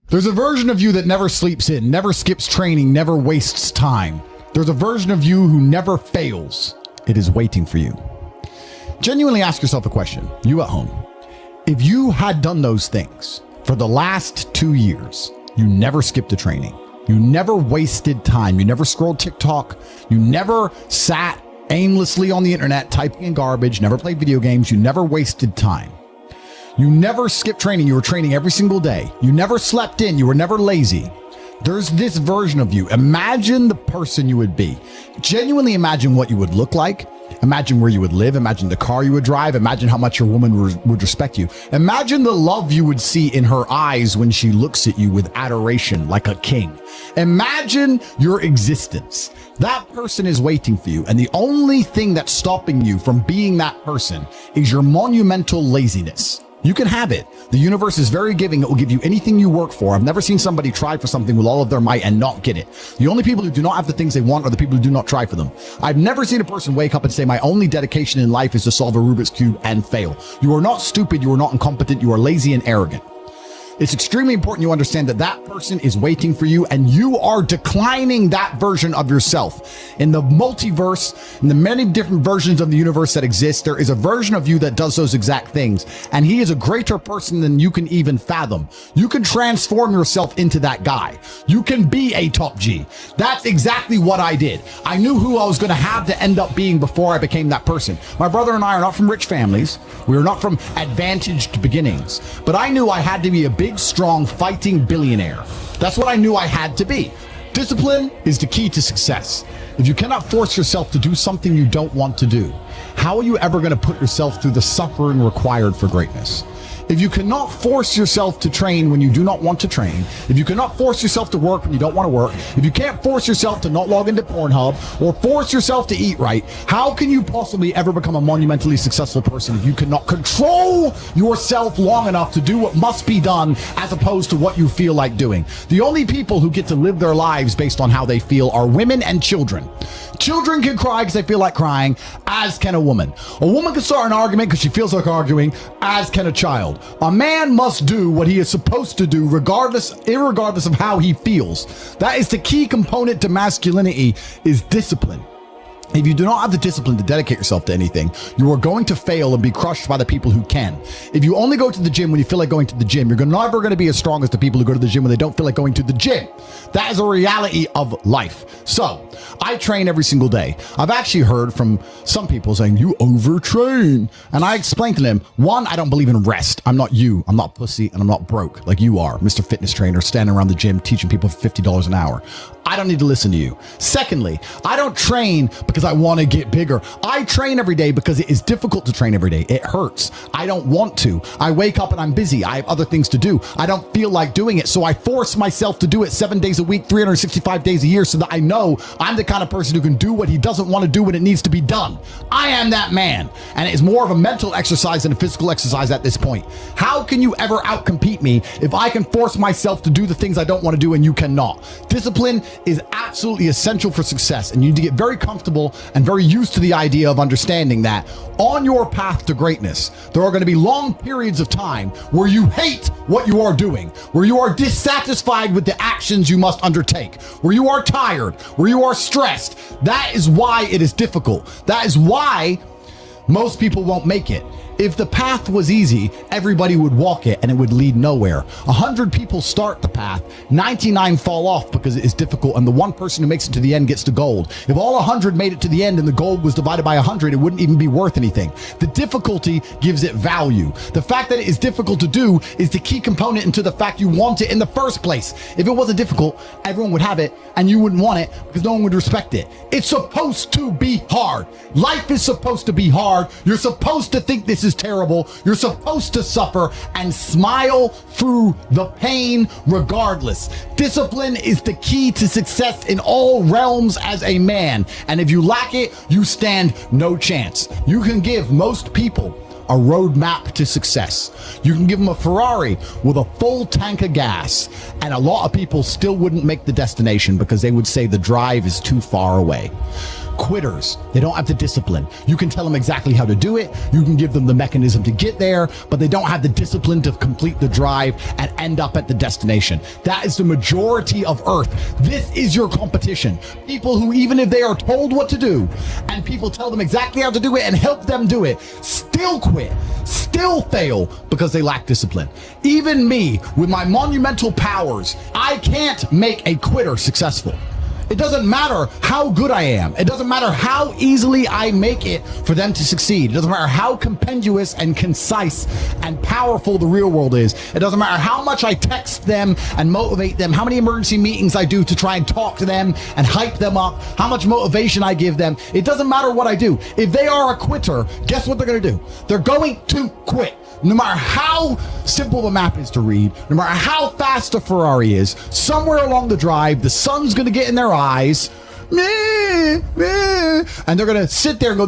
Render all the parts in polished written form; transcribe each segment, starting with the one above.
There's a version of you that never sleeps in, never skips training, never wastes time. There's a version of you who never fails. It is waiting for you. Genuinely ask yourself a question, you at home. If you had done those things for the last 2 years, you never skipped a training, you never wasted time, you never scrolled TikTok, you never sat aimlessly on the internet typing in garbage, never played video games, you never wasted time. You never skipped training. You were training every single day. You never slept in. You were never lazy. There's this version of you. Imagine the person you would be. Genuinely imagine what you would look like. Imagine where you would live. Imagine the car you would drive. Imagine how much your woman would respect you. Imagine the love you would see in her eyes when she looks at you with adoration like a king. Imagine your existence. That person is waiting for you. And the only thing that's stopping you from being that person is your monumental laziness. You can have it. The universe is very giving. It will give you anything you work for. I've never seen somebody try for something with all of their might and not get it. The only people who do not have the things they want are the people who do not try for them. I've never seen a person wake up and say, my only dedication in life is to solve a Rubik's Cube and fail. You are not stupid. You are not incompetent. You are lazy and arrogant. It's extremely important you understand that that person is waiting for you and you are declining that version of yourself. In the multiverse, in the many different versions of the universe that exist, there is a version of you that does those exact things. And he is a greater person than you can even fathom. You can transform yourself into that guy. You can be a top G. That's exactly what I did. I knew who I was going to have to end up being before I became that person. My brother and I are not from rich families. We are not from advantaged beginnings. But I knew I had to be a big, strong, fighting billionaire. That's what I knew I had to be. Discipline is the key to success. If you cannot force yourself to do something you don't want to do, how are you ever going to put yourself through the suffering required for greatness? If you cannot force yourself to train when you do not want to train, if you cannot force yourself to work when you don't want to work, if you can't force yourself to not log into Pornhub or force yourself to eat right, how can you possibly ever become a monumentally successful person if you cannot control yourself long enough to do what must be done as opposed to what you feel like doing? The only people who get to live their lives based on how they feel are women and children. Children can cry because they feel like crying, as can a woman. A woman can start an argument because she feels like arguing, as can a child. A man must do what he is supposed to do irregardless of how he feels. That is the key component to masculinity, is discipline. If you do not have the discipline to dedicate yourself to anything, you are going to fail and be crushed by the people who can. If you only go to the gym when you feel like going to the gym, you're never going to be as strong as the people who go to the gym when they don't feel like going to the gym. That is a reality of life. So I train every single day. I've actually heard from some people saying, you overtrain. And I explained to them, one, I don't believe in rest. I'm not you. I'm not pussy and I'm not broke like you are, Mr. Fitness Trainer, standing around the gym teaching people for $50 an hour. I don't need to listen to you. Secondly, I don't train because I want to get bigger. I train every day because it is difficult to train every day. It hurts. I don't want to. I wake up and I'm busy. I have other things to do. I don't feel like doing it. So I force myself to do it 7 days a week, 365 days a year, so that I know I'm the kind of person who can do what he doesn't want to do when it needs to be done. I am that man. And it's more of a mental exercise than a physical exercise at this point. How can you ever outcompete me if I can force myself to do the things I don't want to do and you cannot? Discipline is absolutely essential for success, and you need to get very comfortable and very used to the idea of understanding that on your path to greatness, there are going to be long periods of time where you hate what you are doing, where you are dissatisfied with the actions you must undertake, where you are tired, where you are stressed. That is why it is difficult. That is why most people won't make it. If the path was easy, everybody would walk it and it would lead nowhere. 100 people start the path, 99 fall off because it is difficult, and the one person who makes it to the end gets the gold. If all 100 made it to the end and the gold was divided by 100, it wouldn't even be worth anything. The difficulty gives it value. The fact that it is difficult to do is the key component into the fact you want it in the first place. If it wasn't difficult, everyone would have it and you wouldn't want it because no one would respect it. It's supposed to be hard. Life is supposed to be hard. You're supposed to think this is terrible. You're supposed to suffer and smile through the pain regardless. Discipline is the key to success in all realms as a man. And if you lack it, you stand no chance. You can give most people a roadmap to success. You can give them a Ferrari with a full tank of gas, and a lot of people still wouldn't make the destination because they would say the drive is too far away. quitters. They don't have the discipline. You can tell them exactly how to do it. You can give them the mechanism to get there, but they don't have the discipline to complete the drive and end up at the destination. That is the majority of Earth. This is your competition. People who, even if they are told what to do and people tell them exactly how to do it and help them do it, still quit, still fail because they lack discipline. Even me, with my monumental powers, I can't make a quitter successful. It doesn't matter how good I am. It doesn't matter how easily I make it for them to succeed. It doesn't matter how compendious and concise and powerful the real world is. It doesn't matter how much I text them and motivate them, how many emergency meetings I do to try and talk to them and hype them up, how much motivation I give them. It doesn't matter what I do. If they are a quitter, guess what they're going to do? They're going to quit. No matter how simple the map is to read, no matter how fast a Ferrari is, somewhere along the drive, the sun's going to get in their eyes, and they're going to sit there and go,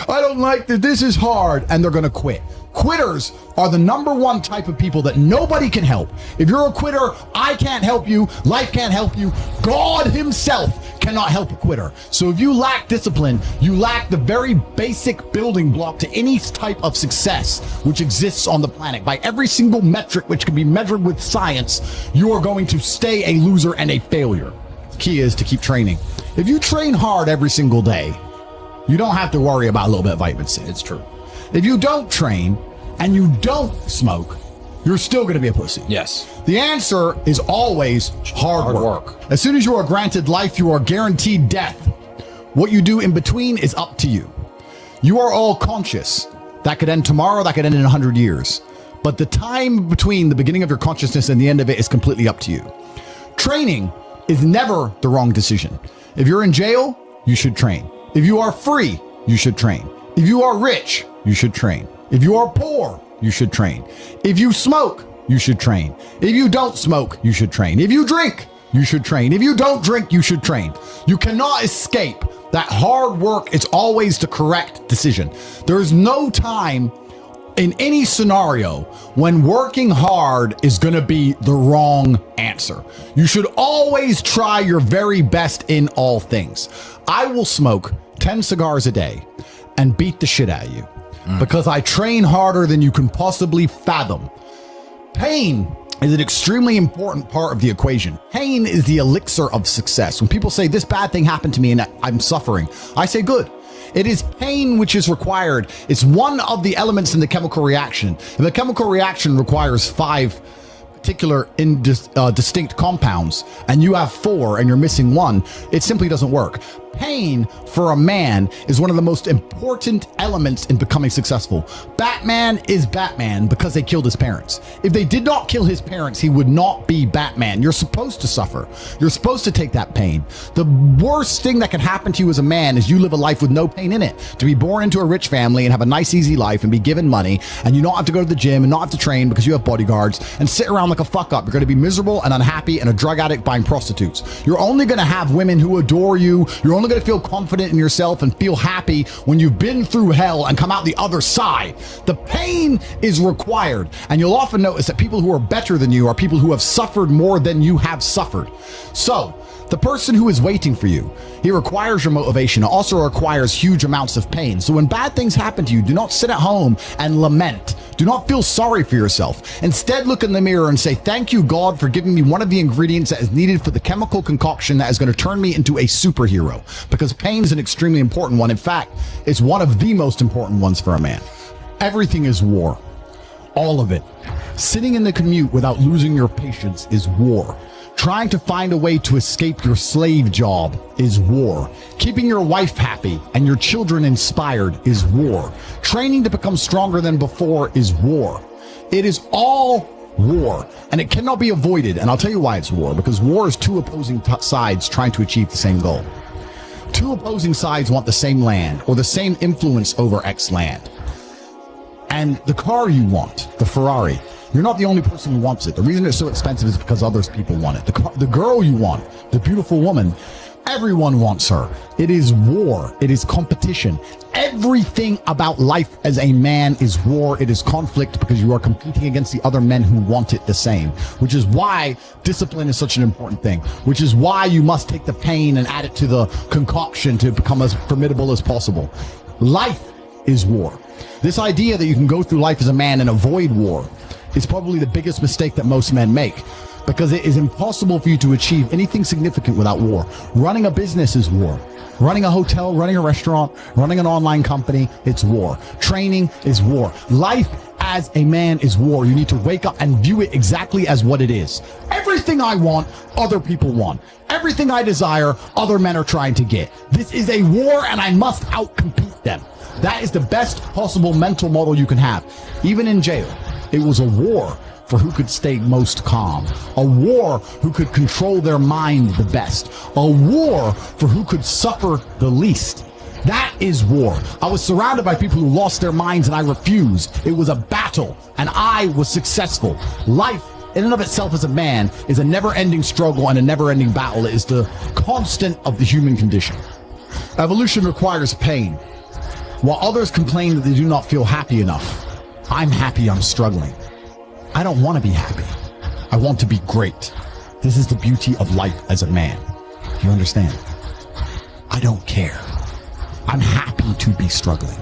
I don't like this, this is hard, and they're going to quit. Quitters are the number one type of people that nobody can help. If you're a quitter, I can't help you, life can't help you, God himself cannot help a quitter. So if you lack discipline, you lack the very basic building block to any type of success which exists on the planet. By every single metric which can be measured with science, you are going to stay a loser and a failure. The key is to keep training. If you train hard every single day, you don't have to worry about a little bit of vitamin C. It's true. If you don't train and you don't smoke, you're still going to be a pussy. Yes. The answer is always hard work. As soon as you are granted life, you are guaranteed death. What you do in between is up to you. You are all conscious. That could end tomorrow, that could end in 100 years. But the time between the beginning of your consciousness and the end of it is completely up to you. Training is never the wrong decision. If you're in jail, you should train. If you are free, you should train. If you are rich, you should train. If you are poor, you should train. If you smoke, you should train. If you don't smoke, you should train. If you drink, you should train. If you don't drink, you should train. You cannot escape that hard work is always the correct decision. There is no time in any scenario when working hard is going to be the wrong answer. You should always try your very best in all things. I will smoke 10 cigars a day and beat the shit out of you because I train harder than you can possibly fathom. Pain is an extremely important part of the equation. Pain is the elixir of success. When people say this bad thing happened to me and I'm suffering, I say good. It is pain which is required. It's one of the elements in the chemical reaction. If a chemical reaction requires 5 particular distinct compounds and you have 4 and you're missing 1, it simply doesn't work. Pain for a man is one of the most important elements in becoming successful. Batman is Batman because they killed his parents. If they did not kill his parents, he would not be Batman. You're supposed to suffer. You're supposed to take that pain. The worst thing that can happen to you as a man is you live a life with no pain in it. To be born into a rich family and have a nice, easy life and be given money and you don't have to go to the gym and not have to train because you have bodyguards and sit around like a fuck up. You're going to be miserable and unhappy and a drug addict buying prostitutes. You're only going to have women who adore you. You're only going to feel confident in yourself and feel happy when you've been through hell and come out the other side. The pain is required. And you'll often notice that people who are better than you are people who have suffered more than you have suffered. So the person who is waiting for you, he requires your motivation. It also requires huge amounts of pain. So when bad things happen to you, do not sit at home and lament. Do not feel sorry for yourself. Instead, look in the mirror and say, thank you, God, for giving me one of the ingredients that is needed for the chemical concoction that is going to turn me into a superhero. Because pain is an extremely important one. In fact, it's one of the most important ones for a man. Everything is war. All of it. Sitting in the commute without losing your patience is war. Trying to find a way to escape your slave job is war. Keeping your wife happy and your children inspired is war. Training to become stronger than before is war. It is all war, and it cannot be avoided. And I'll tell you why it's war, because war is 2 opposing sides trying to achieve the same goal. 2 opposing sides want the same land or the same influence over X land. And the car you want, the Ferrari, you're not the only person who wants it. The reason it's so expensive is because other people want it. The girl you want, the beautiful woman, Everyone wants her. It is war. It is competition. Everything about life as a man is war. It is conflict because you are competing against the other men who want it the same, which is why discipline is such an important thing, which is why you must take the pain and add it to the concoction to become as formidable as possible. Life is war. This idea that you can go through life as a man and avoid war is probably the biggest mistake that most men make, because it is impossible for you to achieve anything significant without war. Running a business is war. Running a hotel, running a restaurant, running an online company, it's war. Training is war. Life as a man is war. You need to wake up and view it exactly as what it is. Everything I want, other people want. Everything I desire, other men are trying to get. This is a war and I must outcompete them. That is the best possible mental model you can have. Even in jail, it was a war for who could stay most calm, a war who could control their mind the best, a war for who could suffer the least. That is war. I was surrounded by people who lost their minds and I refused. It was a battle and I was successful. Life in and of itself as a man is a never-ending struggle and a never-ending battle. It is the constant of the human condition. Evolution requires pain. While others complain that they do not feel happy enough, I'm happy I'm struggling. I don't want to be happy. I want to be great. This is the beauty of life as a man. You understand? I don't care. I'm happy to be struggling.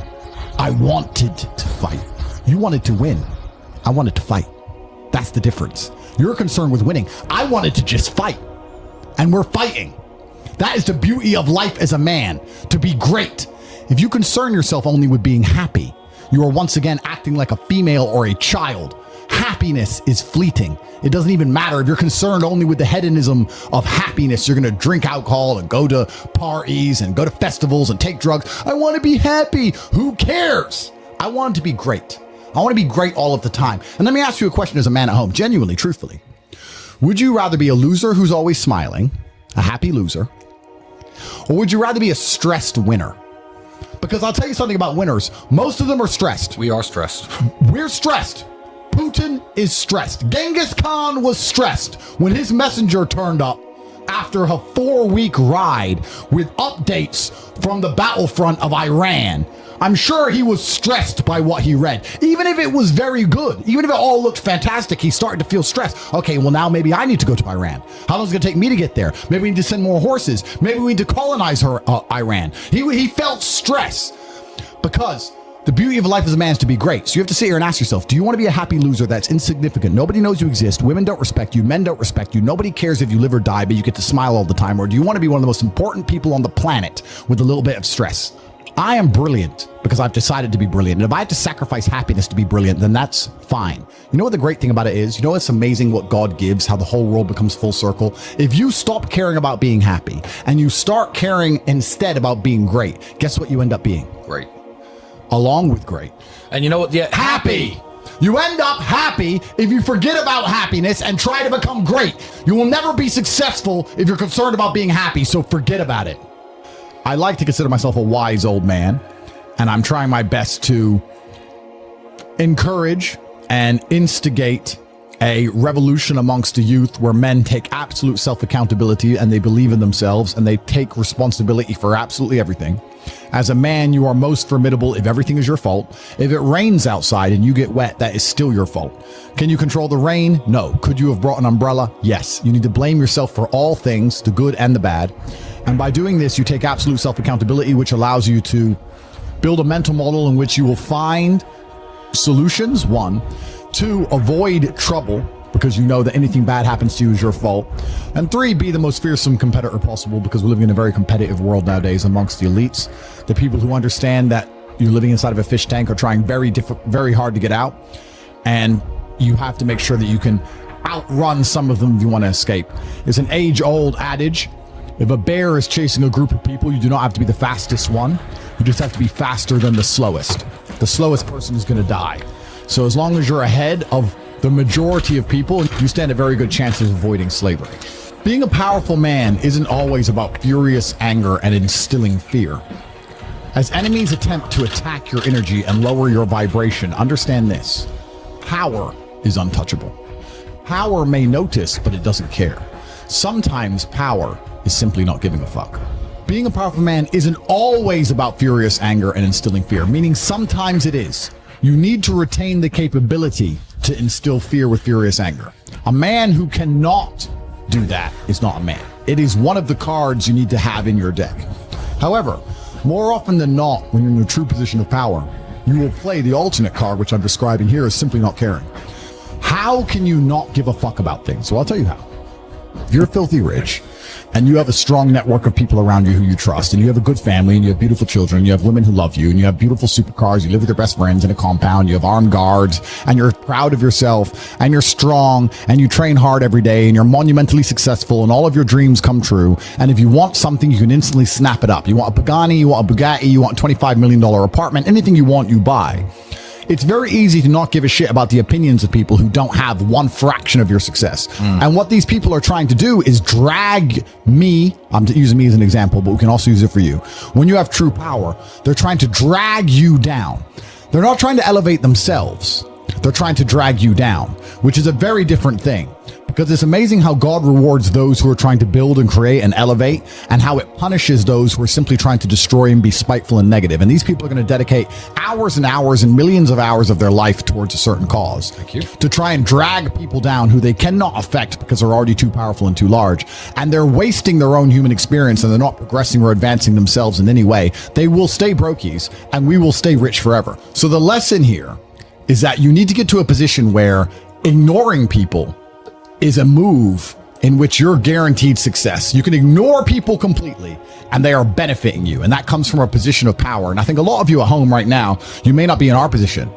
I wanted to fight. You wanted to win. I wanted to fight. That's the difference. You're concerned with winning. I wanted to just fight. And we're fighting. That is the beauty of life as a man, to be great. If you concern yourself only with being happy, you are once again acting like a female or a child. Happiness is fleeting. It doesn't even matter if you're concerned only with the hedonism of happiness. You're going to drink alcohol and go to parties and go to festivals and take drugs. I want to be happy. Who cares? I want to be great. I want to be great all of the time. And let me ask you a question as a man at home, genuinely, truthfully. Would you rather be a loser who's always smiling, a happy loser, or would you rather be a stressed winner? Because I'll tell you something about winners. Most of them are stressed. We are stressed. We're stressed. Putin is stressed. Genghis Khan was stressed when his messenger turned up after a 4-week ride with updates from the battlefront of Iran. I'm sure he was stressed by what he read. Even if it was very good, even if it all looked fantastic, he started to feel stressed. Okay, well now maybe I need to go to Iran. How long is it going to take me to get there? Maybe we need to send more horses. Maybe we need to colonize Iran. He felt stress because the beauty of life as a man is to be great. So you have to sit here and ask yourself, do you want to be a happy loser that's insignificant? Nobody knows you exist. Women don't respect you. Men don't respect you. Nobody cares if you live or die, but you get to smile all the time. Or do you want to be one of the most important people on the planet with a little bit of stress? I am brilliant because I've decided to be brilliant. And if I have to sacrifice happiness to be brilliant, then that's fine. You know what the great thing about it is? You know, it's amazing what God gives, how the whole world becomes full circle. If you stop caring about being happy and you start caring instead about being great, guess what you end up being? Great. Along with great. And you know what? Yeah, happy. You end up happy if you forget about happiness and try to become great. You will never be successful if you're concerned about being happy, so forget about it. I like to consider myself a wise old man, and I'm trying my best to encourage and instigate a revolution amongst the youth where men take absolute self-accountability and they believe in themselves and they take responsibility for absolutely everything. As a man, you are most formidable if everything is your fault. If it rains outside and you get wet, that is still your fault. Can you control the rain? No. Could you have brought an umbrella? Yes. You need to blame yourself for all things, the good and the bad. And by doing this, you take absolute self-accountability, which allows you to build a mental model in which you will find solutions, 1. 2, avoid trouble, because you know that anything bad happens to you is your fault. And 3, be the most fearsome competitor possible, because we're living in a very competitive world nowadays amongst the elites. The people who understand that you're living inside of a fish tank are trying very hard to get out. And you have to make sure that you can outrun some of them if you want to escape. It's an age-old adage. If a bear is chasing a group of people, you do not have to be the fastest one. You just have to be faster than the slowest. The slowest person is going to die. So as long as you're ahead of the majority of people, you stand a very good chance of avoiding slavery. Being a powerful man isn't always about furious anger and instilling fear. As enemies attempt to attack your energy and lower your vibration, understand this: power is untouchable. Power may notice, but it doesn't care. Sometimes power is simply not giving a fuck. Being a powerful man isn't always about furious anger and instilling fear, meaning sometimes it is. You need to retain the capability to instill fear with furious anger. A man who cannot do that is not a man. It is one of the cards you need to have in your deck. However, more often than not, when you're in a true position of power, you will play the alternate card, which I'm describing here as simply not caring. How can you not give a fuck about things? So I'll tell you how. If you're filthy rich and you have a strong network of people around you who you trust, and you have a good family, and you have beautiful children, you have women who love you, and you have beautiful supercars, you live with your best friends in a compound, you have armed guards, and you're proud of yourself, and you're strong, and you train hard every day, and you're monumentally successful, and all of your dreams come true. And if you want something, you can instantly snap it up. You want a Pagani, you want a Bugatti, you want a $25 million apartment, anything you want, you buy. It's very easy to not give a shit about the opinions of people who don't have one fraction of your success. And what these people are trying to do is drag me, I'm using me as an example, but we can also use it for you. When you have true power, they're trying to drag you down. They're not trying to elevate themselves. They're trying to drag you down, which is a very different thing. Because it's amazing how God rewards those who are trying to build and create and elevate, and how it punishes those who are simply trying to destroy and be spiteful and negative. And these people are going to dedicate hours and hours and millions of hours of their life towards a certain cause. Thank you. To try and drag people down who they cannot affect because they're already too powerful and too large. And they're wasting their own human experience, and they're not progressing or advancing themselves in any way. They will stay brokies, and we will stay rich forever. So the lesson here is that you need to get to a position where ignoring people is a move in which you're guaranteed success. You can ignore people completely and they are benefiting you. And that comes from a position of power. And I think a lot of you at home right now, you may not be in our position,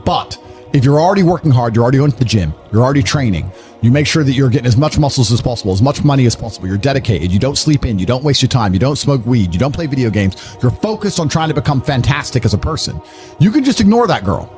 but if you're already working hard, you're already going to the gym, you're already training, you make sure that you're getting as much muscles as possible, as much money as possible, you're dedicated, you don't sleep in, you don't waste your time, you don't smoke weed, you don't play video games, you're focused on trying to become fantastic as a person. You can just ignore that girl.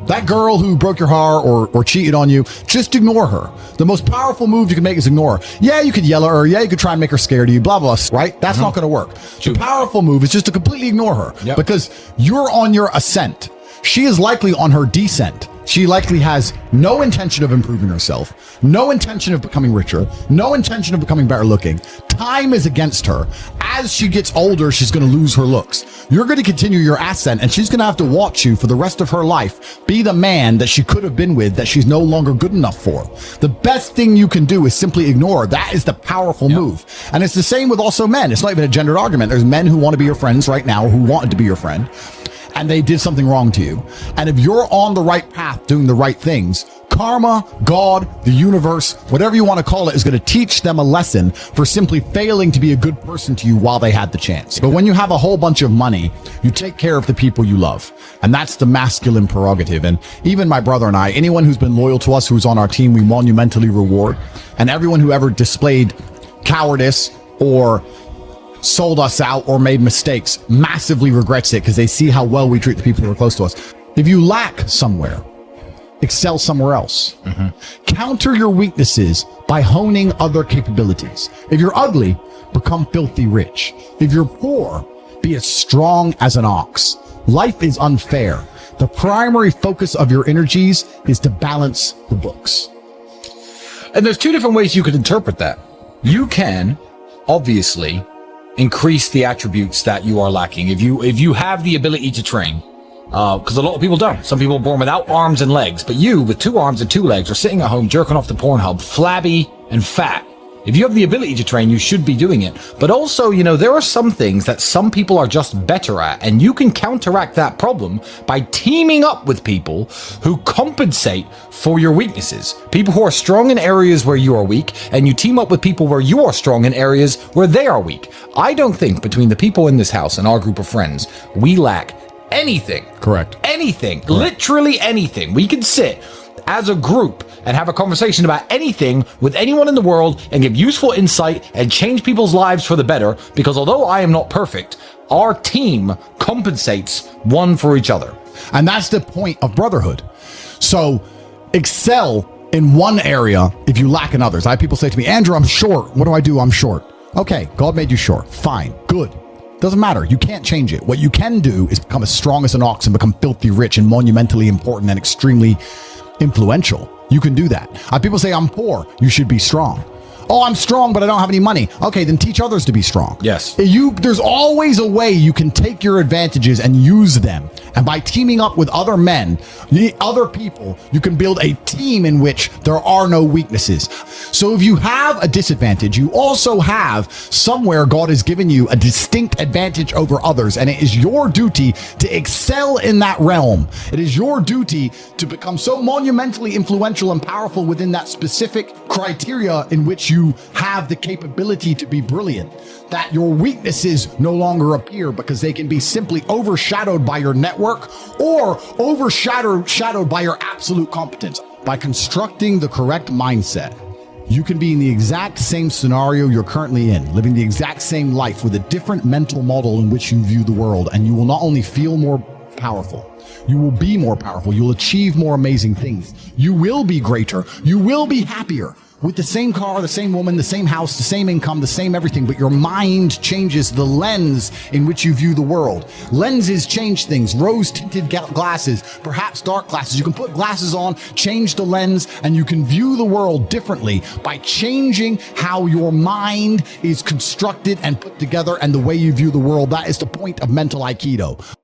That girl who broke your heart or cheated on you, just ignore her. The most powerful move you can make is ignore her. Yeah, you could yell at her. Yeah, you could try and make her scared of you, blah, blah, right? That's not going to work. The powerful move is just to completely ignore her because you're on your ascent. She is likely on her descent. She likely has no intention of improving herself, no intention of becoming richer, no intention of becoming better looking. Time is against her. As she gets older, she's going to lose her looks. You're going to continue your ascent, and she's going to have to watch you for the rest of her life be the man that she could have been with that she's no longer good enough for. The best thing you can do is simply ignore. That is the powerful move. And it's the same with also men. It's not even a gendered argument. There's men who want to be your friends right now, who wanted to be your friend, and they did something wrong to you. And if you're on the right path doing the right things, karma, God, the universe, whatever you want to call it, is going to teach them a lesson for simply failing to be a good person to you while they had the chance. But when you have a whole bunch of money, you take care of the people you love. And that's the masculine prerogative. And even my brother and I, anyone who's been loyal to us, who's on our team, we monumentally reward. And everyone who ever displayed cowardice or sold us out or made mistakes massively regrets it because they see how well we treat the people who are close to us. If you lack somewhere, excel somewhere else. Counter your weaknesses by honing other capabilities. If you're ugly, become filthy rich. If you're poor, be as strong as an ox. Life is unfair. The primary focus of your energies is to balance the books. And there's two different ways you could interpret that. You can, obviously, increase the attributes that you are lacking. If you have the ability to train, because a lot of people don't. Some people are born without arms and legs, but you, with 2 arms and 2 legs, are sitting at home jerking off the Pornhub, flabby and fat. If you have the ability to train, you should be doing it. But also, there are some things that some people are just better at, and you can counteract that problem by teaming up with people who compensate for your weaknesses. People who are strong in areas where you are weak, and you team up with people where you are strong in areas where they are weak. I don't think between the people in this house and our group of friends, we lack anything. Correct. Anything. Correct. Literally anything. We can sit as a group and have a conversation about anything with anyone in the world and give useful insight and change people's lives for the better, because although I am not perfect, our team compensates one for each other. And that's the point of brotherhood. So excel in one area if you lack in others. I have people say to me, Andrew, I'm short. What do I do? I'm short. Okay, God made you short. Fine. Good. Doesn't matter. You can't change it. What you can do is become as strong as an ox and become filthy rich and monumentally important and extremely influential. You can do that. People say, I'm poor. You should be strong. Oh, I'm strong, but I don't have any money. Okay, then teach others to be strong. Yes. There's always a way you can take your advantages and use them. And by teaming up with other men, other people, you can build a team in which there are no weaknesses. So if you have a disadvantage, you also have somewhere God has given you a distinct advantage over others. And it is your duty to excel in that realm. It is your duty to become so monumentally influential and powerful within that specific criteria in which you have the capability to be brilliant, that your weaknesses no longer appear because they can be simply overshadowed by your network or overshadowed by your absolute competence. By constructing the correct mindset, you can be in the exact same scenario you're currently in, living the exact same life with a different mental model in which you view the world, and you will not only feel more powerful, you will be more powerful, you'll achieve more amazing things, you will be greater, you will be happier. With the same car, the same woman, the same house, the same income, the same everything, but your mind changes the lens in which you view the world. Lenses change things. Rose-tinted glasses, perhaps dark glasses. You can put glasses on, change the lens, and you can view the world differently by changing how your mind is constructed and put together and the way you view the world. That is the point of mental Aikido.